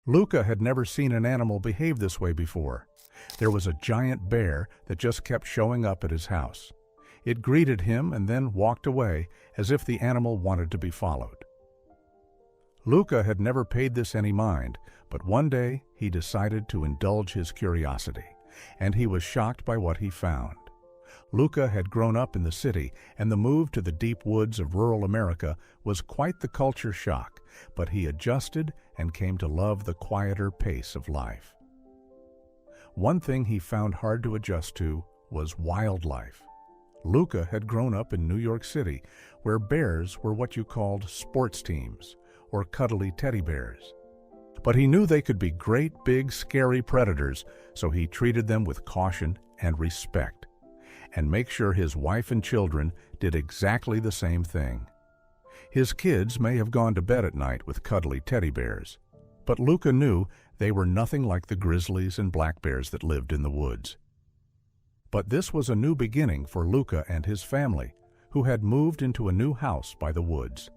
Luca had never seen an animal behave this way before. There was a giant bear that just kept showing up at his house. It greeted him and then walked away as if the animal wanted to be followed. Luca had never paid this any mind, but one day he decided to indulge his curiosity, and he was shocked by what he found. Luca had grown up in the city, and the move to the deep woods of rural America was quite the culture shock, but he adjusted and came to love the quieter pace of life. One thing he found hard to adjust to was wildlife. Luca had grown up in New York City, where bears were what you called sports teams, or cuddly teddy bears. But he knew they could be great, big, scary predators, so he treated them with caution and respect, and make sure his wife and children did exactly the same thing. His kids may have gone to bed at night with cuddly teddy bears, but Luca knew they were nothing like the grizzlies and black bears that lived in the woods. But this was a new beginning for Luca and his family, who had moved into a new house by the woods.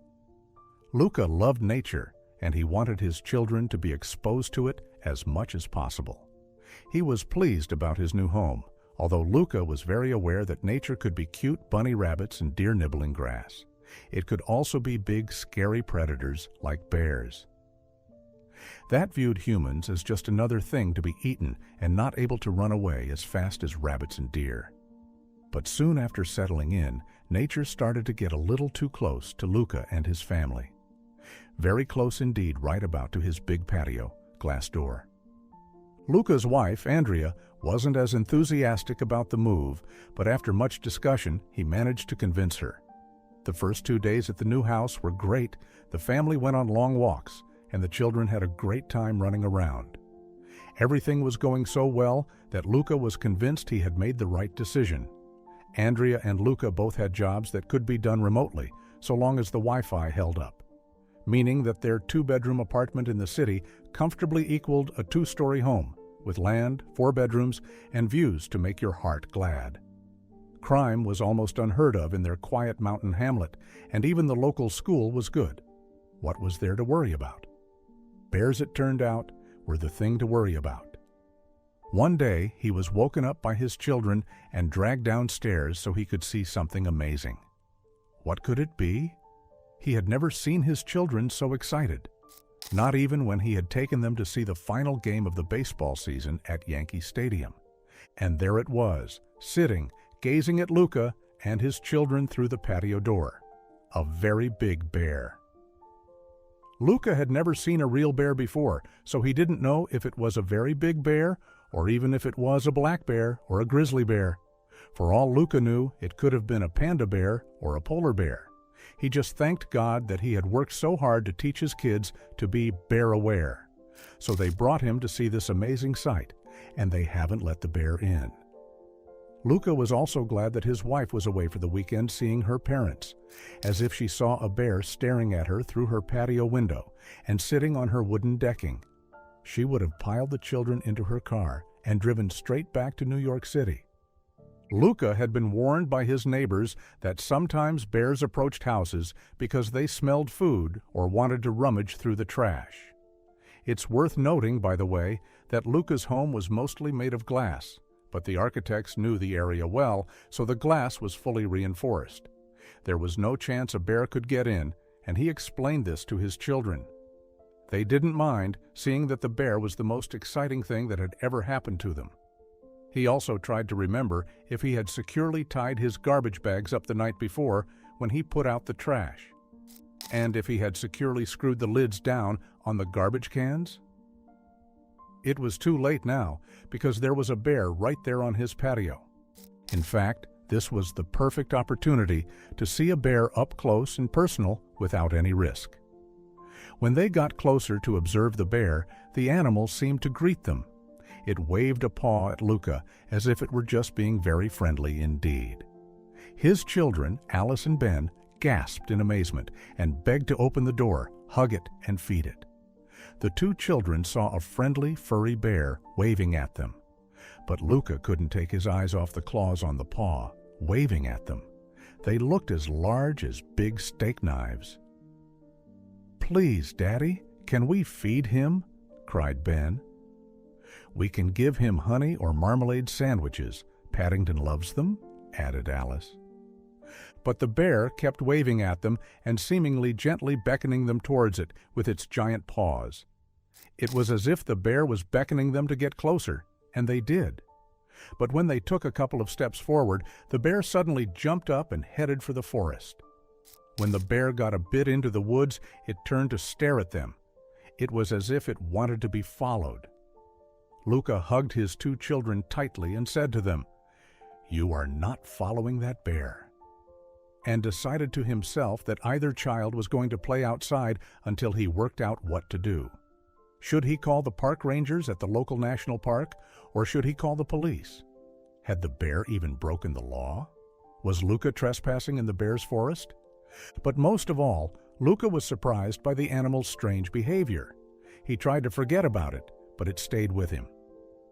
Luca loved nature, and he wanted his children to be exposed to it as much as possible. He was pleased about his new home, although Luca was very aware that nature could be cute bunny rabbits and deer nibbling grass. It could also be big, scary predators like bears. That viewed humans as just another thing to be eaten and not able to run away as fast as rabbits and deer. But soon after settling in, nature started to get a little too close to Luca and his family. Very close indeed, right about to his big patio glass door. Luca's wife, Andrea, wasn't as enthusiastic about the move, but after much discussion, he managed to convince her. The first 2 days at the new house were great. The family went on long walks, and the children had a great time running around. Everything was going so well that Luca was convinced he had made the right decision. Andrea and Luca both had jobs that could be done remotely, so long as the Wi-Fi held up, meaning that their 2-bedroom apartment in the city comfortably equaled a 2-story home, with land, 4 bedrooms, and views to make your heart glad. Crime was almost unheard of in their quiet mountain hamlet, and even the local school was good. What was there to worry about? Bears, it turned out, were the thing to worry about. One day, he was woken up by his children and dragged downstairs so he could see something amazing. What could it be? He had never seen his children so excited, not even when he had taken them to see the final game of the baseball season at Yankee Stadium. And there it was, sitting, gazing at Luca and his children through the patio door. A very big bear. Luca had never seen a real bear before, so he didn't know if it was a very big bear or even if it was a black bear or a grizzly bear. For all Luca knew, it could have been a panda bear or a polar bear. He just thanked God that he had worked so hard to teach his kids to be bear-aware. So they brought him to see this amazing sight, and they haven't let the bear in. Luca was also glad that his wife was away for the weekend seeing her parents, as if she saw a bear staring at her through her patio window and sitting on her wooden decking. She would have piled the children into her car and driven straight back to New York City. Luca had been warned by his neighbors that sometimes bears approached houses because they smelled food or wanted to rummage through the trash. It's worth noting, by the way, that Luca's home was mostly made of glass, but the architects knew the area well, so the glass was fully reinforced. There was no chance a bear could get in, and he explained this to his children. They didn't mind, seeing that the bear was the most exciting thing that had ever happened to them. He also tried to remember if he had securely tied his garbage bags up the night before when he put out the trash, and if he had securely screwed the lids down on the garbage cans. It was too late now, because there was a bear right there on his patio. In fact, this was the perfect opportunity to see a bear up close and personal without any risk. When they got closer to observe the bear, the animal seemed to greet them. It waved a paw at Luca as if it were just being very friendly indeed. His children, Alice and Ben, gasped in amazement and begged to open the door, hug it, and feed it. The 2 children saw a friendly, furry bear waving at them. But Luca couldn't take his eyes off the claws on the paw, waving at them. They looked as large as big steak knives. "Please, Daddy, can we feed him?" cried Ben. "We can give him honey or marmalade sandwiches. Paddington loves them," added Alice. But the bear kept waving at them and seemingly gently beckoning them towards it with its giant paws. It was as if the bear was beckoning them to get closer, and they did. But when they took a couple of steps forward, the bear suddenly jumped up and headed for the forest. When the bear got a bit into the woods, it turned to stare at them. It was as if it wanted to be followed. Luca hugged his 2 children tightly and said to them, "You are not following that bear," and decided to himself that either child was going to play outside until he worked out what to do. Should he call the park rangers at the local national park, or should he call the police? Had the bear even broken the law? Was Luca trespassing in the bear's forest? But most of all, Luca was surprised by the animal's strange behavior. He tried to forget about it, but it stayed with him.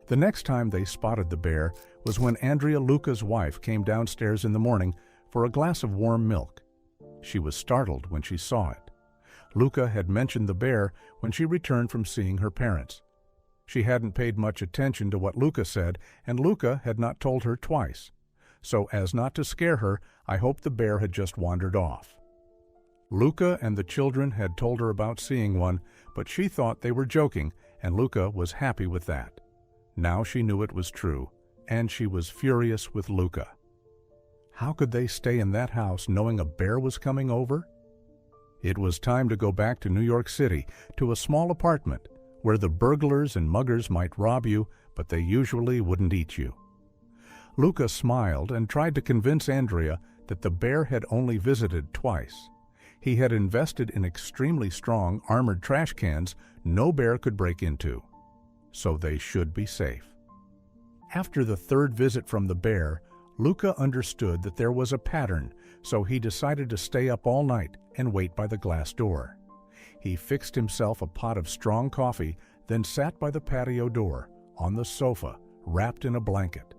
The next time they spotted the bear was when Andrea, Luca's wife, came downstairs in the morning for a glass of warm milk. She was startled when she saw it. Luca had mentioned the bear when she returned from seeing her parents. She hadn't paid much attention to what Luca said, and Luca had not told her twice. So as not to scare her, I hoped the bear had just wandered off. Luca and the children had told her about seeing one, but she thought they were joking, and Luca was happy with that. Now she knew it was true, and she was furious with Luca. How could they stay in that house knowing a bear was coming over? It was time to go back to New York City, to a small apartment, where the burglars and muggers might rob you, but they usually wouldn't eat you. Luca smiled and tried to convince Andrea that the bear had only visited twice. He had invested in extremely strong armored trash cans no bear could break into, so they should be safe. After the 3rd visit from the bear, Luca understood that there was a pattern, so he decided to stay up all night and wait by the glass door. He fixed himself a pot of strong coffee, then sat by the patio door, on the sofa, wrapped in a blanket.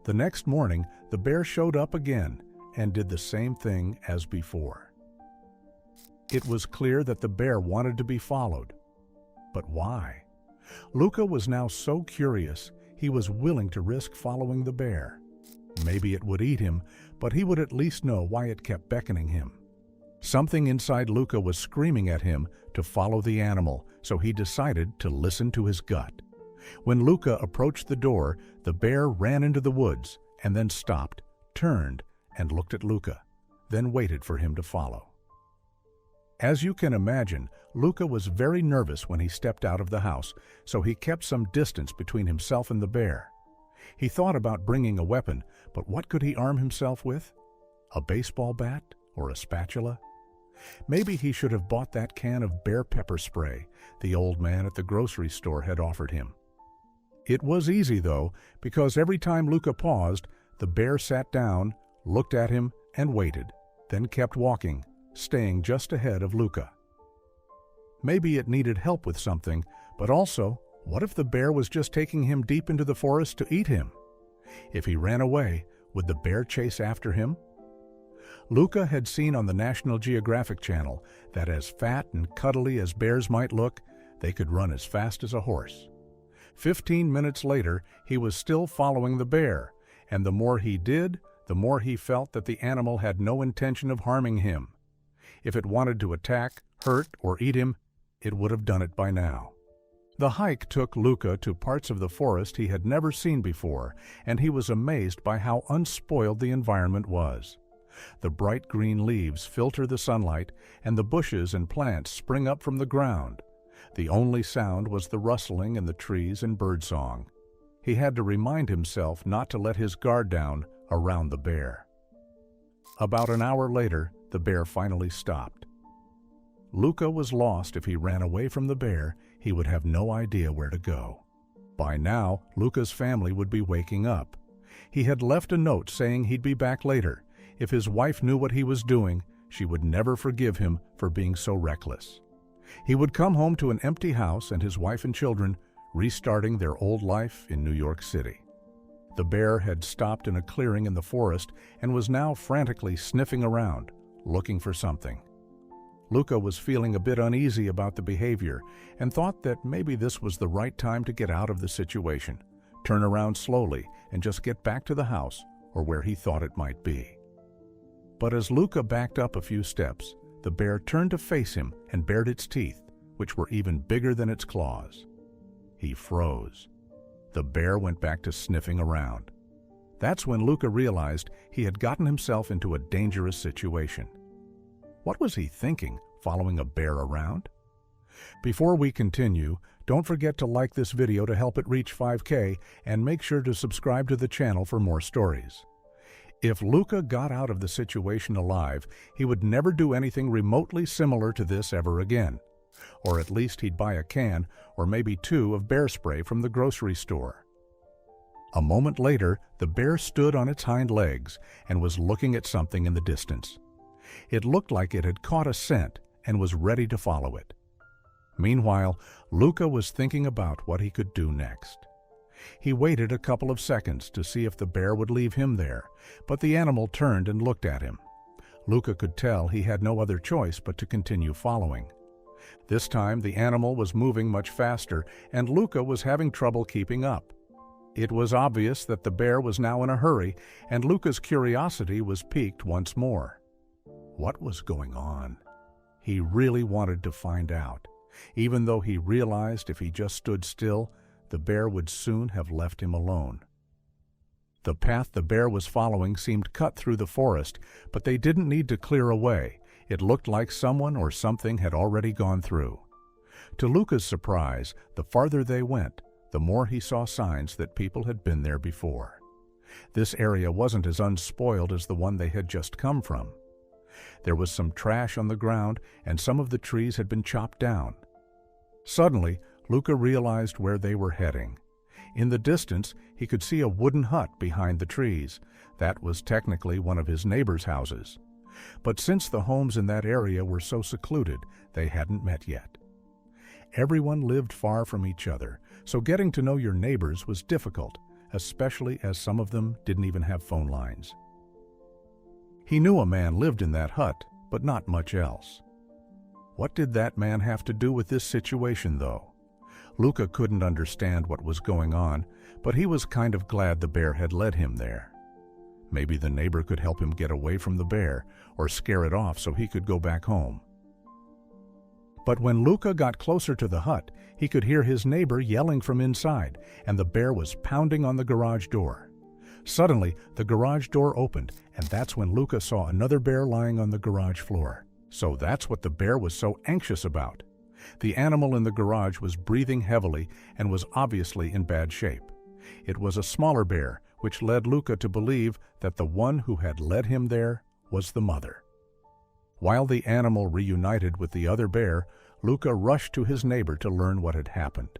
The next morning, the bear showed up again and did the same thing as before. It was clear that the bear wanted to be followed. But why? Luca was now so curious, he was willing to risk following the bear. Maybe it would eat him, but he would at least know why it kept beckoning him. Something inside Luca was screaming at him to follow the animal, so he decided to listen to his gut. When Luca approached the door, the bear ran into the woods and then stopped, turned, and looked at Luca, then waited for him to follow. As you can imagine, Luca was very nervous when he stepped out of the house, so he kept some distance between himself and the bear. He thought about bringing a weapon, but what could he arm himself with? A baseball bat or a spatula? Maybe he should have bought that can of bear pepper spray the old man at the grocery store had offered him. It was easy, though, because every time Luca paused, the bear sat down, looked at him, and waited, then kept walking, staying just ahead of Luca. Maybe it needed help with something, but also, what if the bear was just taking him deep into the forest to eat him? If he ran away, would the bear chase after him? Luca had seen on the National Geographic Channel that as fat and cuddly as bears might look, they could run as fast as a horse. 15 minutes later, he was still following the bear, and the more he did, the more he felt that the animal had no intention of harming him. If it wanted to attack, hurt, or eat him, it would have done it by now. The hike took Luca to parts of the forest he had never seen before, and he was amazed by how unspoiled the environment was. The bright green leaves filter the sunlight, and the bushes and plants spring up from the ground. The only sound was the rustling in the trees and birdsong. He had to remind himself not to let his guard down around the bear. About an hour later, the bear finally stopped. Luca was lost. If he ran away from the bear, he would have no idea where to go. By now, Luca's family would be waking up. He had left a note saying he'd be back later. If his wife knew what he was doing, she would never forgive him for being so reckless. He would come home to an empty house and his wife and children, restarting their old life in New York City. The bear had stopped in a clearing in the forest and was now frantically sniffing around, looking for something. Luca was feeling a bit uneasy about the behavior and thought that maybe this was the right time to get out of the situation, turn around slowly, and just get back to the house or where he thought it might be. But as Luca backed up a few steps, the bear turned to face him and bared its teeth, which were even bigger than its claws. He froze. The bear went back to sniffing around. That's when Luca realized he had gotten himself into a dangerous situation. What was he thinking, following a bear around? Before we continue, don't forget to like this video to help it reach 5K and make sure to subscribe to the channel for more stories. If Luca got out of the situation alive, he would never do anything remotely similar to this ever again. Or at least he'd buy a can or maybe two of bear spray from the grocery store. A moment later, the bear stood on its hind legs and was looking at something in the distance. It looked like it had caught a scent and was ready to follow it. Meanwhile, Luca was thinking about what he could do next. He waited a couple of seconds to see if the bear would leave him there, but the animal turned and looked at him. Luca could tell he had no other choice but to continue following. This time, the animal was moving much faster, and Luca was having trouble keeping up. It was obvious that the bear was now in a hurry, and Luca's curiosity was piqued once more. What was going on? He really wanted to find out, even though he realized if he just stood still, the bear would soon have left him alone. The path the bear was following seemed cut through the forest, but they didn't need to clear a way. It looked like someone or something had already gone through. To Luca's surprise, the farther they went, the more he saw signs that people had been there before. This area wasn't as unspoiled as the one they had just come from. There was some trash on the ground, and some of the trees had been chopped down. Suddenly, Luca realized where they were heading. In the distance, he could see a wooden hut behind the trees. That was technically one of his neighbors' houses. But since the homes in that area were so secluded, they hadn't met yet. Everyone lived far from each other, so getting to know your neighbors was difficult, especially as some of them didn't even have phone lines. He knew a man lived in that hut, but not much else. What did that man have to do with this situation, though? Luca couldn't understand what was going on, but he was kind of glad the bear had led him there. Maybe the neighbor could help him get away from the bear, or scare it off so he could go back home. But when Luca got closer to the hut, he could hear his neighbor yelling from inside, and the bear was pounding on the garage door. Suddenly, the garage door opened, and that's when Luca saw another bear lying on the garage floor. So that's what the bear was so anxious about. The animal in the garage was breathing heavily and was obviously in bad shape. It was a smaller bear, which led Luca to believe that the one who had led him there was the mother. While the animal reunited with the other bear, Luca rushed to his neighbor to learn what had happened.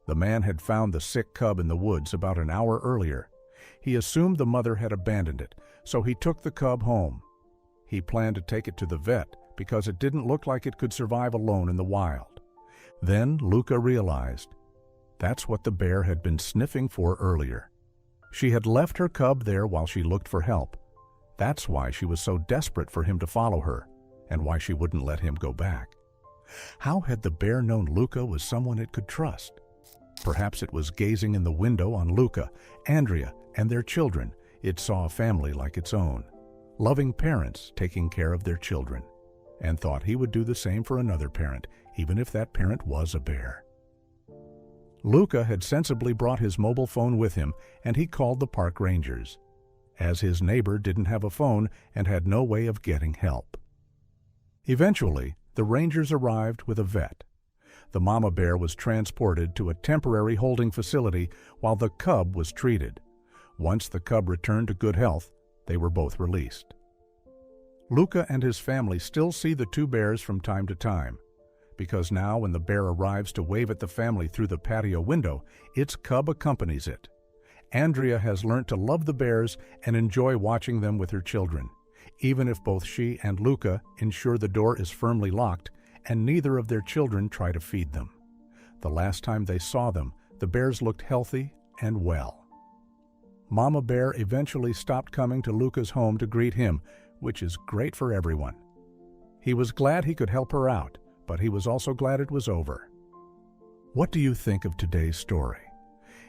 The man had found the sick cub in the woods about an hour earlier. He assumed the mother had abandoned it, so he took the cub home. He planned to take it to the vet because it didn't look like it could survive alone in the wild. Then Luca realized that's what the bear had been sniffing for earlier. She had left her cub there while she looked for help. That's why she was so desperate for him to follow her, and why she wouldn't let him go back. How had the bear known Luca was someone it could trust? Perhaps it was gazing in the window on Luca, Andrea, and their children. It saw a family like its own, loving parents taking care of their children, and thought he would do the same for another parent, even if that parent was a bear. Luca had sensibly brought his mobile phone with him, and he called the park rangers, as his neighbor didn't have a phone and had no way of getting help. Eventually, the rangers arrived with a vet. The mama bear was transported to a temporary holding facility while the cub was treated. Once the cub returned to good health, they were both released. Luca and his family still see the two bears from time to time, because now when the bear arrives to wave at the family through the patio window, its cub accompanies it. Andrea has learned to love the bears and enjoy watching them with her children, even if both she and Luca ensure the door is firmly locked and neither of their children try to feed them. The last time they saw them, the bears looked healthy and well. Mama Bear eventually stopped coming to Luca's home to greet him, which is great for everyone. He was glad he could help her out, but he was also glad it was over. What do you think of today's story?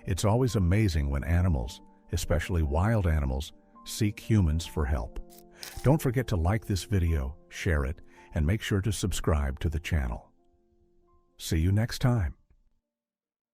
It's always amazing when animals, especially wild animals, seek humans for help. Don't forget to like this video, share it, and make sure to subscribe to the channel. See you next time.